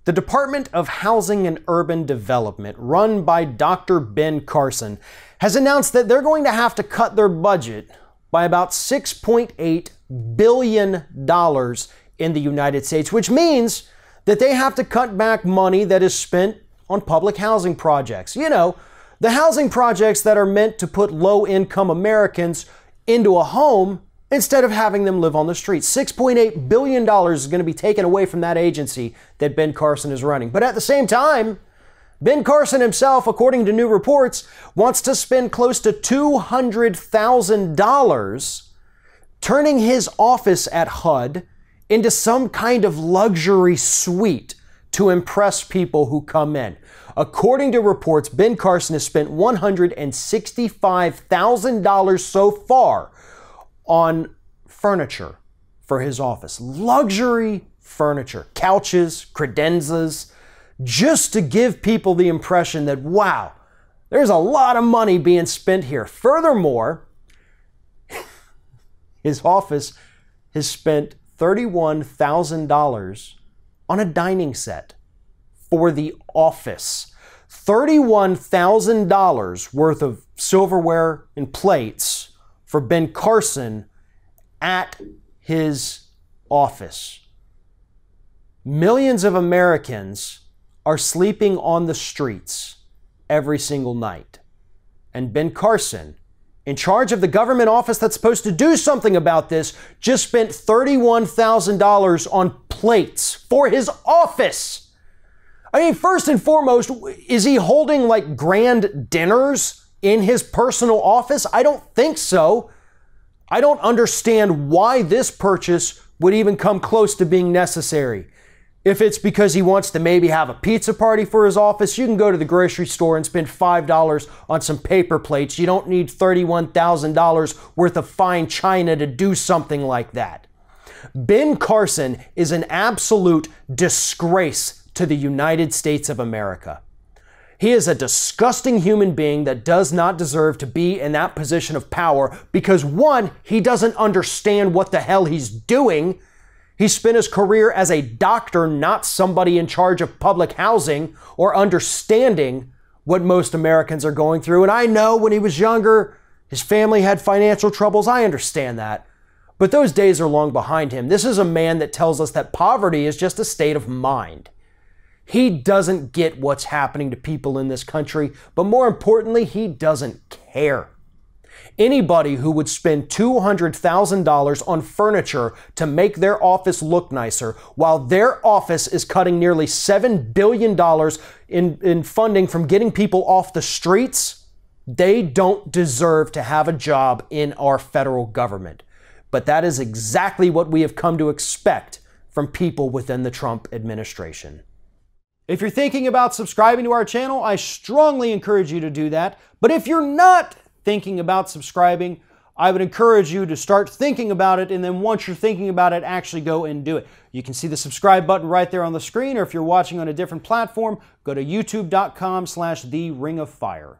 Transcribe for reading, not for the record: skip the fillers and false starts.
The Department of Housing and Urban Development, run by Dr. Ben Carson, has announced that they're going to have to cut their budget by about $6.8 billion in the United States, which means that they have to cut back money that is spent on public housing projects. You know, the housing projects that are meant to put low-income Americans into a home instead of having them live on the streets. $6.8 billion is going to be taken away from that agency that Ben Carson is running. But at the same time, Ben Carson himself, according to new reports, wants to spend close to $200,000 turning his office at HUD into some kind of luxury suite to impress people who come in. According to reports, Ben Carson has spent $165,000 so far on furniture for his office. Luxury furniture, couches, credenzas, just to give people the impression that, wow, there's a lot of money being spent here. Furthermore, his office has spent $31,000 on a dining set for the office. $31,000 worth of silverware and plates for Ben Carson at his office. Millions of Americans are sleeping on the streets every single night. And Ben Carson, in charge of the government office that's supposed to do something about this, just spent $31,000 on plates for his office. I mean, first and foremost, is he holding like grand dinners in his personal office? I don't think so. I don't understand why this purchase would even come close to being necessary. If it's because he wants to maybe have a pizza party for his office, you can go to the grocery store and spend $5 on some paper plates. You don't need $31,000 worth of fine china to do something like that. Ben Carson is an absolute disgrace to the United States of America. He is a disgusting human being that does not deserve to be in that position of power because, one, he doesn't understand what the hell he's doing. He spent his career as a doctor, not somebody in charge of public housing or understanding what most Americans are going through. And I know when he was younger, his family had financial troubles. I understand that. But those days are long behind him. This is a man that tells us that poverty is just a state of mind. He doesn't get what's happening to people in this country, but more importantly, he doesn't care. Anybody who would spend $200,000 on furniture to make their office look nicer, while their office is cutting nearly $7 billion in funding from getting people off the streets, they don't deserve to have a job in our federal government. But that is exactly what we have come to expect from people within the Trump administration. If you're thinking about subscribing to our channel, I strongly encourage you to do that. But if you're not thinking about subscribing, I would encourage you to start thinking about it, and then once you're thinking about it, actually go and do it. You can see the subscribe button right there on the screen, or if you're watching on a different platform, go to youtube.com/theringofFire.